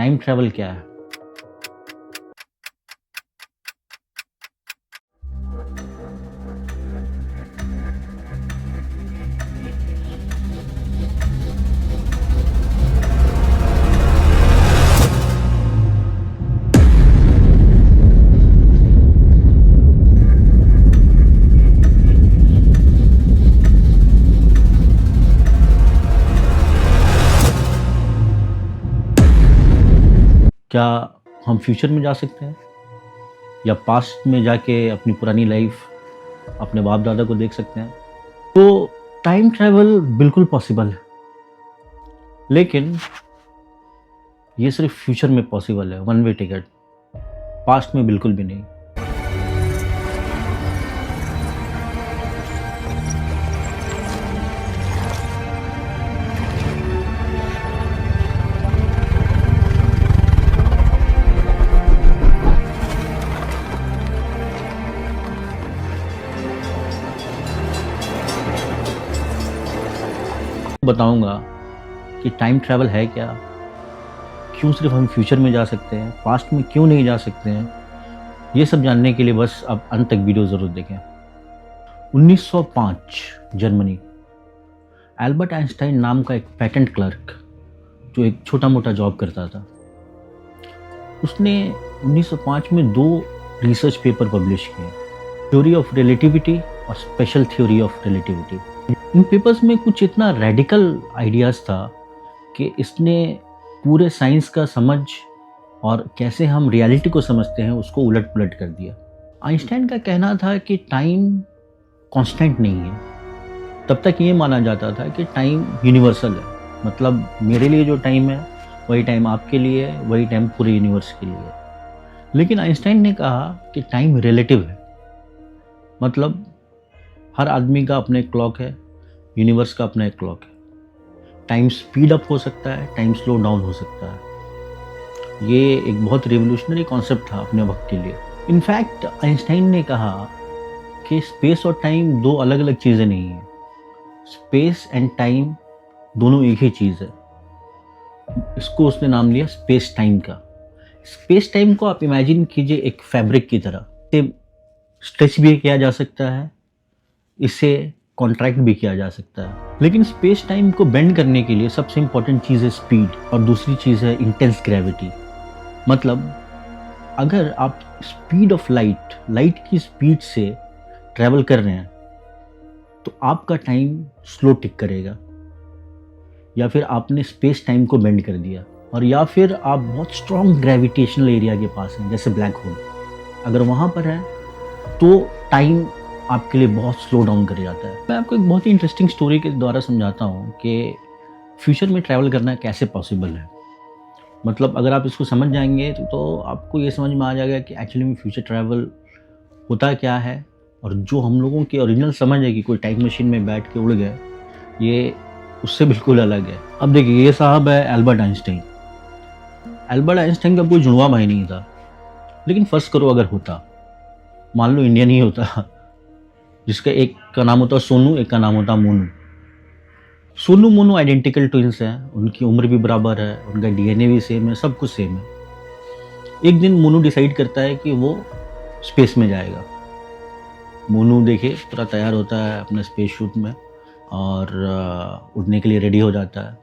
Time travel क्या है? क्या हम फ्यूचर में जा सकते हैं या पास्ट में जाके अपनी पुरानी लाइफ अपने बाप दादा को देख सकते हैं? तो टाइम ट्रैवल बिल्कुल पॉसिबल है, लेकिन ये सिर्फ फ्यूचर में पॉसिबल है, वन वे टिकट। पास्ट में बिल्कुल भी नहीं। बताऊंगा कि टाइम ट्रैवल है क्या, क्यों सिर्फ हम फ्यूचर में जा सकते हैं, पास्ट में क्यों नहीं जा सकते हैं। ये सब जानने के लिए बस आप अंत तक वीडियो ज़रूर देखें। 1905 जर्मनी, एल्बर्ट आइंस्टाइन नाम का एक पेटेंट क्लर्क जो एक छोटा मोटा जॉब करता था, उसने 1905 में 2 रिसर्च पेपर पब्लिश किए, थ्योरी ऑफ रिलेटिविटी और special theory of relativity. In papers में कुछ इतना रेडिकल आइडियाज़ था कि इसने पूरे साइंस का समझ और कैसे हम रियलिटी को समझते हैं उसको उलट पुलट कर दिया। आइंस्टाइन का कहना था कि टाइम कांस्टेंट नहीं है। तब तक ये माना जाता था कि टाइम यूनिवर्सल है, मतलब मेरे लिए जो टाइम है वही टाइम आपके लिए है, वही टाइम पूरे यूनिवर्स के लिए है। लेकिन आइंस्टाइन ने कहा कि टाइम रिलेटिव है, मतलब हर आदमी का अपना एक क्लॉक है, यूनिवर्स का अपना एक क्लॉक है। टाइम स्पीड अप हो सकता है, टाइम स्लो डाउन हो सकता है। ये एक बहुत रिवोल्यूशनरी कॉन्सेप्ट था अपने वक्त के लिए। इनफैक्ट आइंस्टाइन ने कहा कि स्पेस और टाइम 2 अलग अलग चीज़ें नहीं हैं। स्पेस एंड टाइम दोनों एक ही चीज़ है। इसको उसने नाम लिया स्पेस टाइम का। स्पेस टाइम को आप इमेजिन कीजिए एक फैब्रिक की तरह। इसे स्ट्रेच भी किया जा सकता है, इसे कॉन्ट्रैक्ट भी किया जा सकता है। लेकिन स्पेस टाइम को बेंड करने के लिए सबसे इंपॉर्टेंट चीज़ है स्पीड, और दूसरी चीज़ है इंटेंस ग्रेविटी। मतलब अगर आप स्पीड ऑफ लाइट की स्पीड से ट्रैवल कर रहे हैं तो आपका टाइम स्लो टिक करेगा, या फिर आपने स्पेस टाइम को बेंड कर दिया। और या फिर आप बहुत स्ट्रॉन्ग ग्रेविटेशनल एरिया के पास हैं, जैसे ब्लैक होल, अगर वहाँ पर है तो टाइम आपके लिए बहुत स्लो डाउन कर जाता है। मैं आपको एक बहुत ही इंटरेस्टिंग स्टोरी के द्वारा समझाता हूँ कि फ्यूचर में ट्रैवल करना कैसे पॉसिबल है। मतलब अगर आप इसको समझ जाएंगे तो आपको ये समझ में आ जाएगा कि एक्चुअली में फ्यूचर ट्रैवल होता क्या है, और जो हम लोगों की ओरिजिनल समझ है कि कोई टाइम मशीन में बैठ के उड़ गए, ये उससे बिल्कुल अलग है। अब देखिए, ये साहब है एल्बर्ट आइंस्टाइन। एल्बर्ट आइंस्टाइन का कोई जुड़वा भाई नहीं था, लेकिन फर्स्ट करो अगर होता, मान लो इंडियन ही होता, जिसका एक का नाम होता सोनू, एक का नाम होता मोनू। सोनू मोनू आइडेंटिकल ट्विंस हैं, उनकी उम्र भी बराबर है, उनका डीएनए भी सेम है, सब कुछ सेम है। एक दिन मोनू डिसाइड करता है कि वो स्पेस में जाएगा। मोनू देखिए पूरा तैयार होता है अपने स्पेस शूट में और उड़ने के लिए रेडी हो जाता है।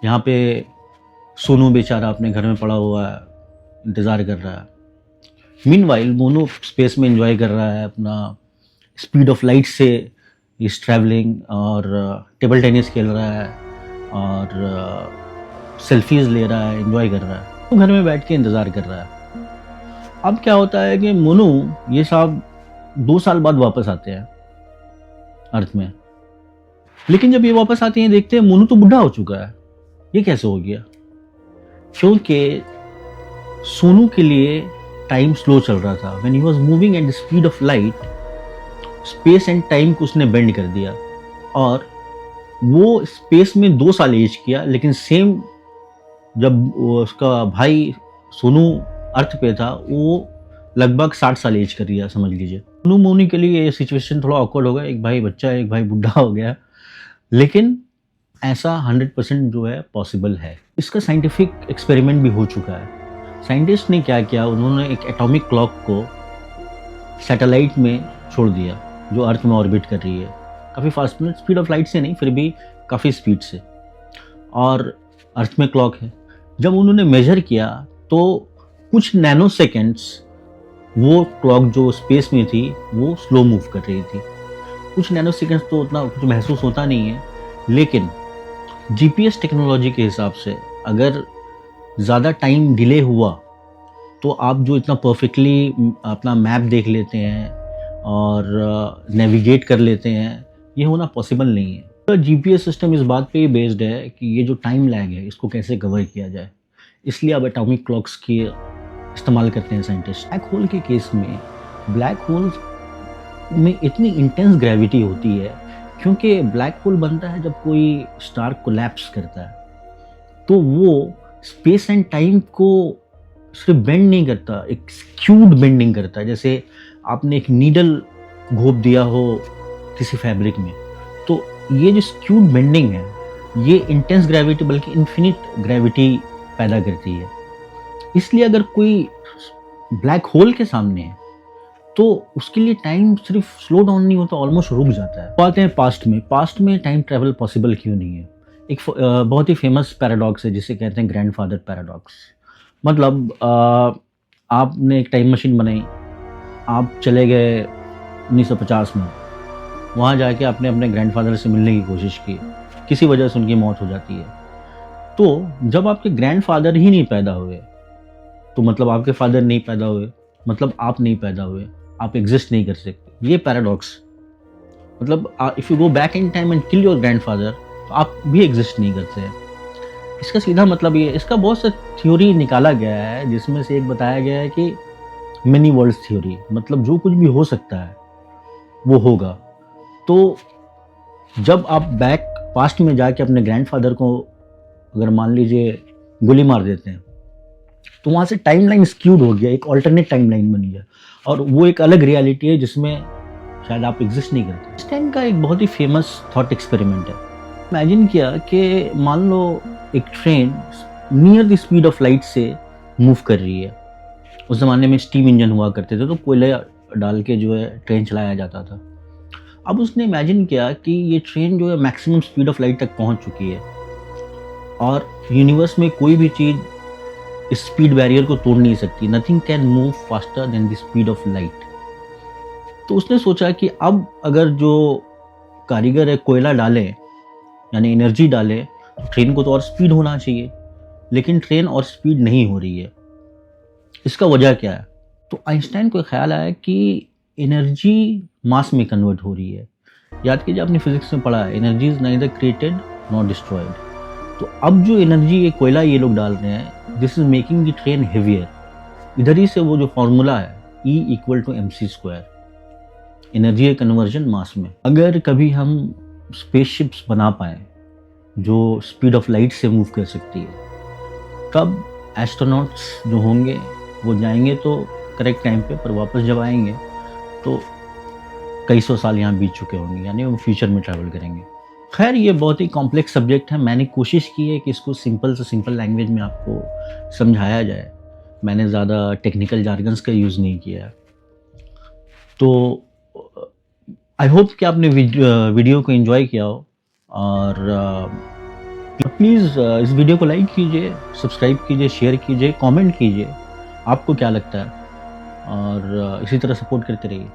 यहाँ पे सोनू बेचारा अपने घर में पड़ा हुआ है, इंतज़ार कर रहा है। मीनवाइल मोनू स्पेस में एंजॉय कर रहा है, अपना स्पीड ऑफ लाइट से इस ट्रैवलिंग, और टेबल टेनिस खेल रहा है और सेल्फीज ले रहा है, एंजॉय कर रहा है। वो घर में बैठ के इंतज़ार कर रहा है। अब क्या होता है कि मोनू ये साहब 2 साल बाद वापस आते हैं अर्थ में। लेकिन जब ये वापस आते हैं देखते हैं मोनू तो बुढ़ा हो चुका है। ये कैसे हो गया? क्योंकि सोनू के लिए टाइम स्लो चल रहा था। When he was moving at the speed of light, space and time को उसने बेंड कर दिया, और वो स्पेस में 2 साल एज किया। लेकिन सेम जब उसका भाई सोनू अर्थ पे था, वो लगभग 60 साल एज कर दिया, समझ लीजिए। सोनू मोनी के लिए ये सिचुएशन थोड़ा ऑकवर्ड हो गया, एक भाई बच्चा है, एक भाई बुढ़ा हो गया। लेकिन ऐसा 100% जो है पॉसिबल है। इसका साइंटिफिक एक्सपेरिमेंट भी हो चुका है। साइंटिस्ट ने क्या किया, उन्होंने एक एटॉमिक क्लॉक को सैटेलाइट में छोड़ दिया जो अर्थ में ऑर्बिट कर रही है, काफ़ी फास्ट, मतलब स्पीड ऑफ लाइट से नहीं, फिर भी काफ़ी स्पीड से, और अर्थ में क्लॉक है। जब उन्होंने मेजर किया तो कुछ नैनो सेकेंड्स वो क्लॉक जो स्पेस में थी वो स्लो मूव कर रही थी। कुछ नैनो सेकेंड्स तो उतना कुछ महसूस होता नहीं है, लेकिन जीपीएस टेक्नोलॉजी के हिसाब से अगर ज़्यादा टाइम डिले हुआ तो आप जो इतना परफेक्टली अपना मैप देख लेते हैं और नेविगेट कर लेते हैं, ये होना पॉसिबल नहीं है। तो जीपीएस सिस्टम इस बात पे ही बेस्ड है कि ये जो टाइम लैग है इसको कैसे कवर किया जाए, इसलिए अब एटॉमिक क्लॉक्स की इस्तेमाल करते हैं साइंटिस्ट। ब्लैक होल के केस में, ब्लैक होल में इतनी इंटेंस ग्रेविटी होती है, क्योंकि ब्लैक होल बनता है जब कोई स्टार कोलैप्स करता है, तो वो स्पेस एंड टाइम को सिर्फ बेंड नहीं करता, एक स्क्यूड बेंडिंग करता है। जैसे आपने एक नीडल घोप दिया हो किसी फैब्रिक में, तो ये जो स्क्यूड बेंडिंग है ये इंटेंस ग्रेविटी बल्कि इन्फिनिट ग्रेविटी पैदा करती है। इसलिए अगर कोई ब्लैक होल के सामने है तो उसके लिए टाइम सिर्फ स्लो डाउन नहीं होता, ऑलमोस्ट रुक जाता है। बात है पास्ट में टाइम ट्रैवल पॉसिबल क्यों नहीं है। एक बहुत ही फेमस पैराडॉक्स है जिसे कहते हैं ग्रैंडफादर पैराडॉक्स। मतलब आपने एक टाइम मशीन बनाई, आप चले गए 1950 में, वहाँ जाके आपने अपने ग्रैंडफादर से मिलने की कोशिश की, किसी वजह से उनकी मौत हो जाती है। तो जब आपके ग्रैंडफादर ही नहीं पैदा हुए तो मतलब आपके फादर नहीं पैदा हुए, मतलब आप नहीं पैदा हुए, आप एग्जिस्ट नहीं कर सकते। ये पैराडॉक्स, मतलब if you go back in time and kill your grandfather तो आप भी एग्जिस्ट नहीं करते हैं। इसका सीधा मतलब ये, इसका बहुत सा थ्योरी निकाला गया है, जिसमें से एक बताया गया है कि मेनी वर्ल्ड्स थ्योरी, मतलब जो कुछ भी हो सकता है वो होगा। तो जब आप बैक पास्ट में जाके अपने ग्रैंडफादर को अगर मान लीजिए गोली मार देते हैं तो वहाँ से टाइमलाइन स्क्यूड हो गया, एक ऑल्टरनेट टाइमलाइन बन गया, और वो एक अलग रियलिटी है जिसमें शायद आप एग्जिस्ट नहीं करते। आइंस्टाइन का एक बहुत ही फेमस थॉट एक्सपेरिमेंट है। इमेजिन किया कि मान लो एक train near the speed of light से मूव कर रही है। उस ज़माने में स्टीम इंजन हुआ करते थे, तो कोयला डाल के जो है ट्रेन चलाया जाता था। अब उसने इमेजिन किया कि ये ट्रेन जो है मैक्सिमम स्पीड ऑफ लाइट तक पहुंच चुकी है और यूनिवर्स में कोई भी चीज़ इस स्पीड बैरियर को तोड़ नहीं सकती। Nothing can move faster than the speed of light. तो उसने सोचा कि अब अगर जो कारीगर है कोयला डाले, यानी एनर्जी डाले, तो ट्रेन को तो और स्पीड होना चाहिए, लेकिन ट्रेन और स्पीड नहीं हो रही है। इसका वजह क्या है? तो आइंस्टाइन को ख्याल आया कि एनर्जी मास में कन्वर्ट हो रही है। याद कीजिए, आपने फिजिक्स में पढ़ा है, energy is neither created not destroyed. तो अब जो एनर्जी ये कोयला ये लोग डाल रहे हैं, this is making the train heavier. इधर ही से वो जो फॉर्मूला है E = mc², एनर्जी कन्वर्जन मास में। अगर कभी हम स्पेसशिप्स बना पाए जो स्पीड ऑफ लाइट से मूव कर सकती है, तब एस्ट्रोनॉट्स जो होंगे वो जाएंगे तो करेक्ट टाइम पे, पर वापस जब आएंगे तो कई सौ साल यहाँ बीत चुके होंगे, यानी वो फ्यूचर में ट्रैवल करेंगे। खैर, ये बहुत ही कॉम्प्लेक्स सब्जेक्ट है। मैंने कोशिश की है कि इसको सिंपल से सिंपल लैंग्वेज में आपको समझाया जाए। मैंने ज़्यादा टेक्निकल जार्गन्स का यूज़ नहीं किया। तो आई होप कि आपने वीडियो को एंजॉय किया हो, और प्लीज़ इस वीडियो को लाइक कीजिए, सब्सक्राइब कीजिए, शेयर कीजिए, कमेंट कीजिए आपको क्या लगता है, और इसी तरह सपोर्ट करते रहिए।